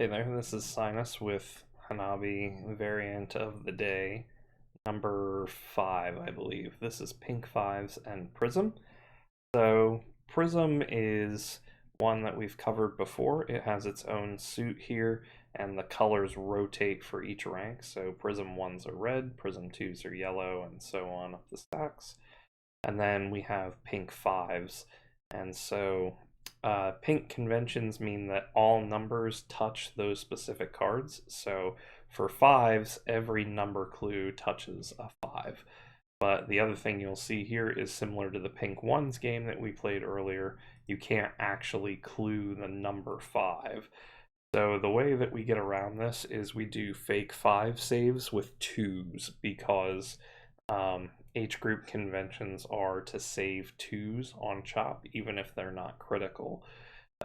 Hey there, this is Sinus with Hanabi variant of the day, number 5, I believe. This is Pink Fives and Prism. So, Prism is one that we've covered before. It has its own suit here, and the colors rotate for each rank. So, Prism 1s are red, Prism 2s are yellow, and so on up the stacks. And then we have Pink Fives, and so pink conventions mean that all numbers touch those specific cards. So for fives, every number clue touches a 5. But the other thing you'll see here is similar to the pink ones game that we played earlier. You can't actually clue the number 5. So the way that we get around this is we do fake 5 saves with 2s because H group conventions are to save 2s on chop even if they're not critical.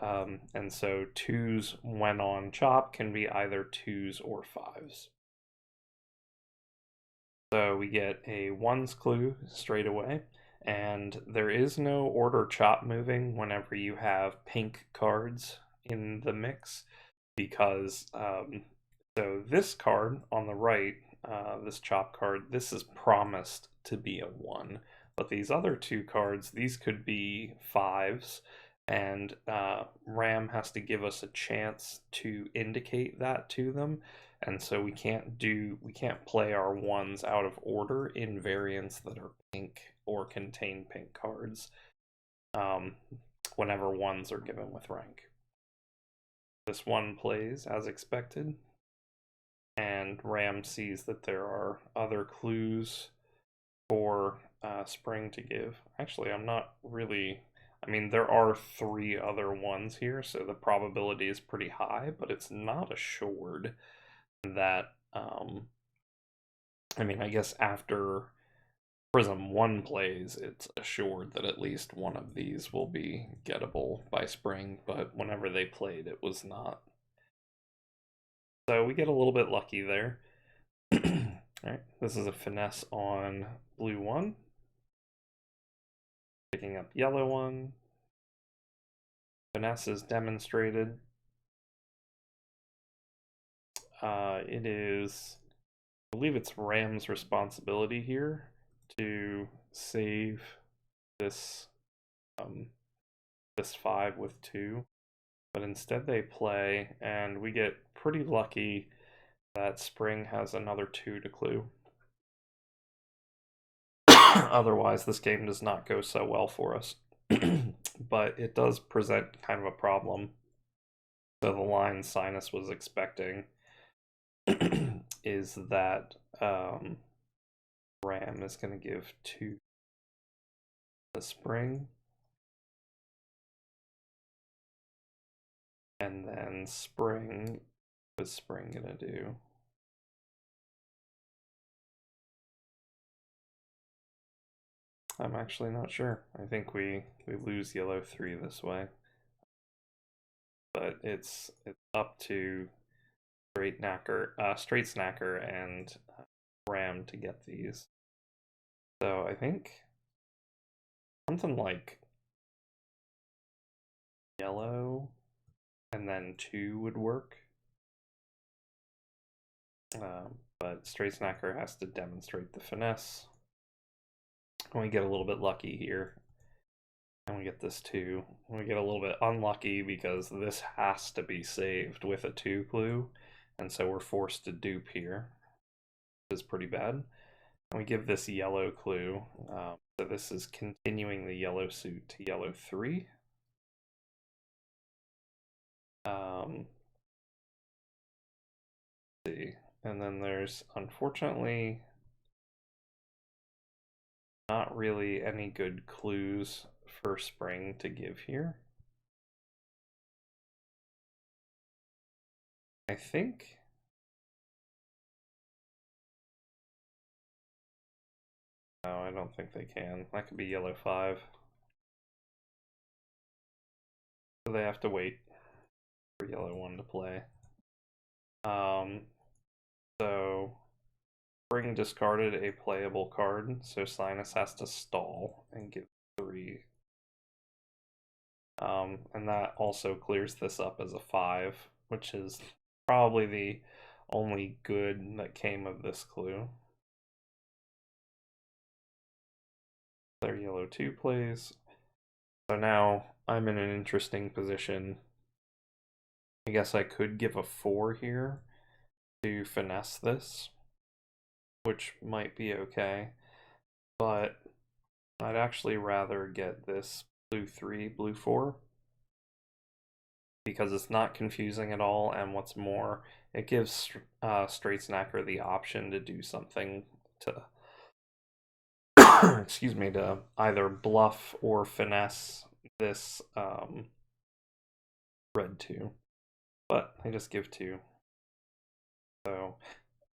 And so 2s when on chop can be either 2s or 5s. So we get a 1s clue straight away, and there is no order chop moving whenever you have pink cards in the mix, because so this card on the right, this chop card, this is promised to be a 1, but these other two cards, these could be 5s, and Ram has to give us a chance to indicate that to them, and so we can't play our 1s out of order in variants that are pink or contain pink cards whenever 1s are given with rank. This 1 plays as expected, and Ram sees that there are other clues for Spring to give. Actually, I'm not really... I mean, there are 3 other 1s here, so the probability is pretty high, but it's not assured that... I mean, I guess after Prism 1 plays, it's assured that at least one of these will be gettable by Spring, but whenever they played, it was not. So we get a little bit lucky there. Alright, this is a finesse on blue 1. Picking up yellow 1. Finesse is demonstrated. It is, I believe it's Ram's responsibility here to save this this 5 with 2, but instead they play, and we get pretty lucky that Spring has another 2 to clue. Otherwise, this game does not go so well for us. But it does present kind of a problem. So the line Sinus was expecting is that Ram is going to give 2 to Spring. And then Spring, what's Spring going to do? I'm actually not sure. I think we lose yellow 3 this way. But it's up to Straight Snacker and Ram to get these. So I think something like yellow and then 2 would work. But Straight Snacker has to demonstrate the finesse. And we get a little bit lucky here. And we get this 2. We get a little bit unlucky because this has to be saved with a 2 clue. And so we're forced to dupe here. Which is pretty bad. And we give this yellow clue. So this is continuing the yellow suit to yellow 3. See. And then there's, unfortunately, not really any good clues for Spring to give here. I think... No, I don't think they can. That could be yellow 5. So they have to wait for yellow 1 to play. So Spring discarded a playable card, so Sinus has to stall and give 3. And that also clears this up as a 5, which is probably the only good that came of this clue. Their yellow 2 plays. So now I'm in an interesting position. I guess I could give a 4 here to finesse this, which might be okay, but I'd actually rather get this blue 3, blue 4, because it's not confusing at all, and what's more, it gives Straight Snacker the option to do something to excuse me, to either bluff or finesse this red 2, but I just give 2. So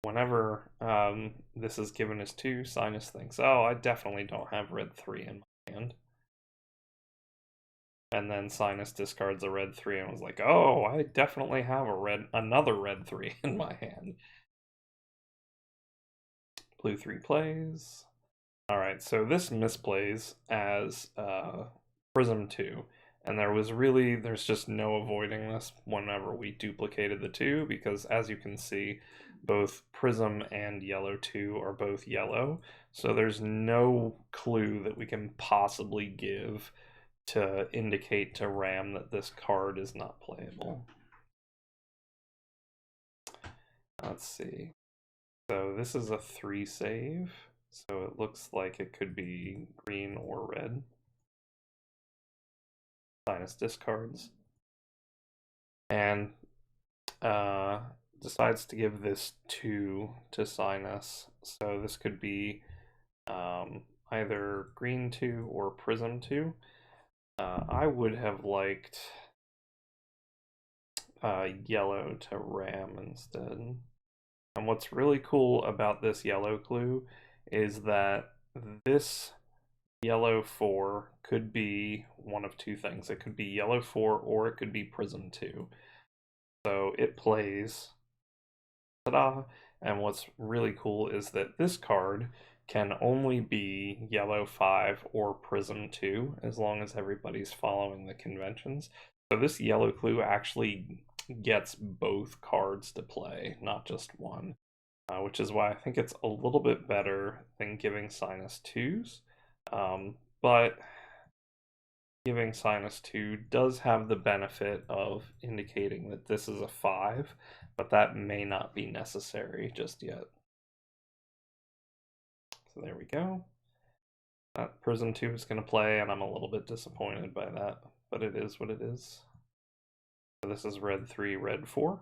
whenever this is given as 2, Sinus thinks, oh, I definitely don't have red 3 in my hand. And then Sinus discards a red 3 and was like, oh, I definitely have another red 3 in my hand. Blue 3 plays. Alright, so this misplays as Prism 2. And there's just no avoiding this whenever we duplicated the 2, because as you can see, both Prism and yellow 2 are both yellow. So there's no clue that we can possibly give to indicate to RAM that this card is not playable. Let's see. So this is a 3 save. So it looks like it could be green or red. Sinus discards. And decides to give this 2 to Sinus. So this could be either green 2 or Prism 2. I would have liked yellow to RAM instead. And what's really cool about this yellow clue is that this yellow 4 could be one of 2 things. It could be yellow 4 or it could be Prism 2. So it plays, ta-da! And what's really cool is that this card can only be yellow 5 or Prism 2 as long as everybody's following the conventions. So this yellow clue actually gets both cards to play, not just one, which is why I think it's a little bit better than giving Sinus 2s. But giving Sinus 2 does have the benefit of indicating that this is a 5, but that may not be necessary just yet. So there we go. That Prism 2 is going to play, and I'm a little bit disappointed by that, but it is what it is. So this is red 3, red 4.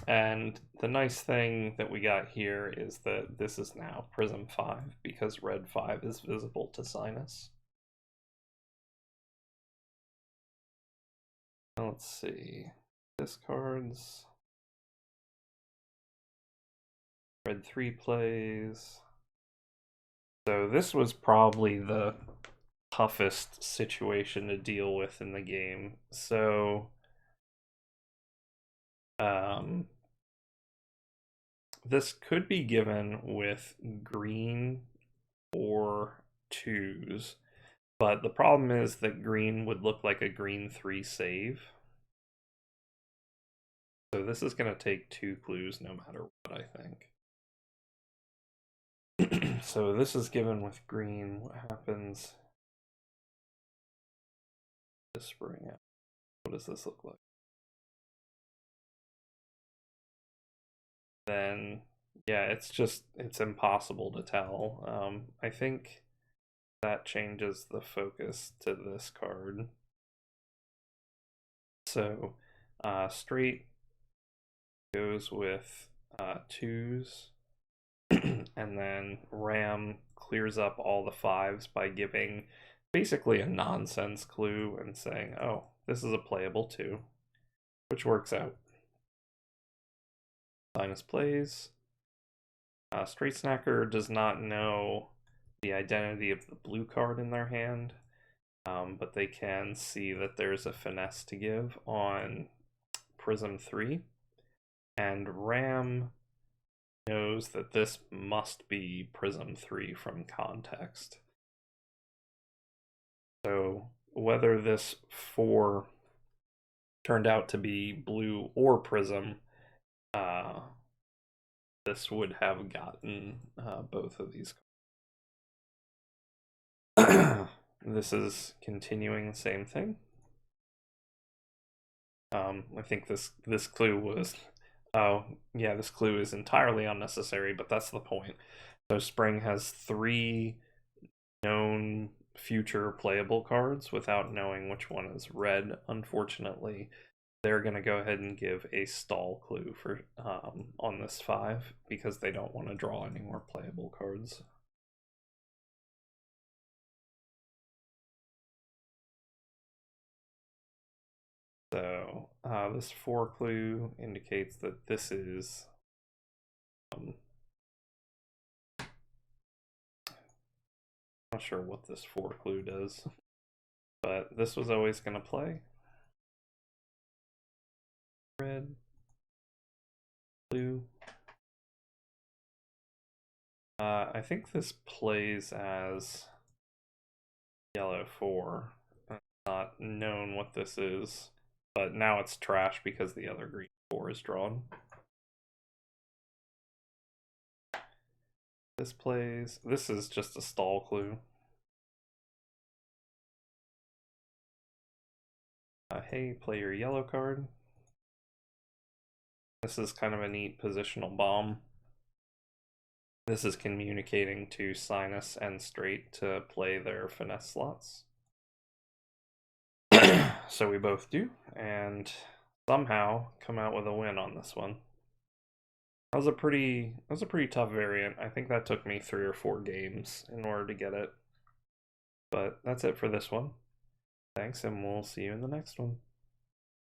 And the nice thing that we got here is that this is now Prism 5 because red 5 is visible to Sinus. Let's see. Discards. Red 3 plays. So this was probably the toughest situation to deal with in the game. So this could be given with green or 2s, but the problem is that green would look like a green 3 save. So this is going to take 2 clues no matter what, I think. So this is given with green. What happens? This spring out. What does this look like? Then yeah, it's impossible to tell. I think that changes the focus to this card. So straight goes with 2s, and then RAM clears up all the 5s by giving basically a nonsense clue and saying, oh, this is a playable 2, which works out. Sinus plays. Straight Snacker does not know the identity of the blue card in their hand, but they can see that there's a finesse to give on Prism 3, and RAM knows that this must be Prism 3 from context. So whether this 4 turned out to be blue or Prism this would have gotten both of these. This is continuing the same thing. I think this clue was, oh yeah, this clue is entirely unnecessary, but that's the point. So Spring has 3 known future playable cards without knowing which one is red. Unfortunately, they're going to go ahead and give a stall clue for on this 5 because they don't want to draw any more playable cards. So this 4 clue indicates that this is not sure what this 4 clue does, but this was always going to play. Red, blue. I think this plays as yellow 4. Not known what this is, but now it's trash because the other green 4 is drawn. This plays, this is just a stall clue. Hey, play your yellow card. This is kind of a neat positional bomb. This is communicating to Sinus and Straight to play their finesse slots. So we both do, and somehow come out with a win on this one. That was a pretty tough variant. I think that took me 3 or 4 games in order to get it. But that's it for this one. Thanks, and we'll see you in the next one.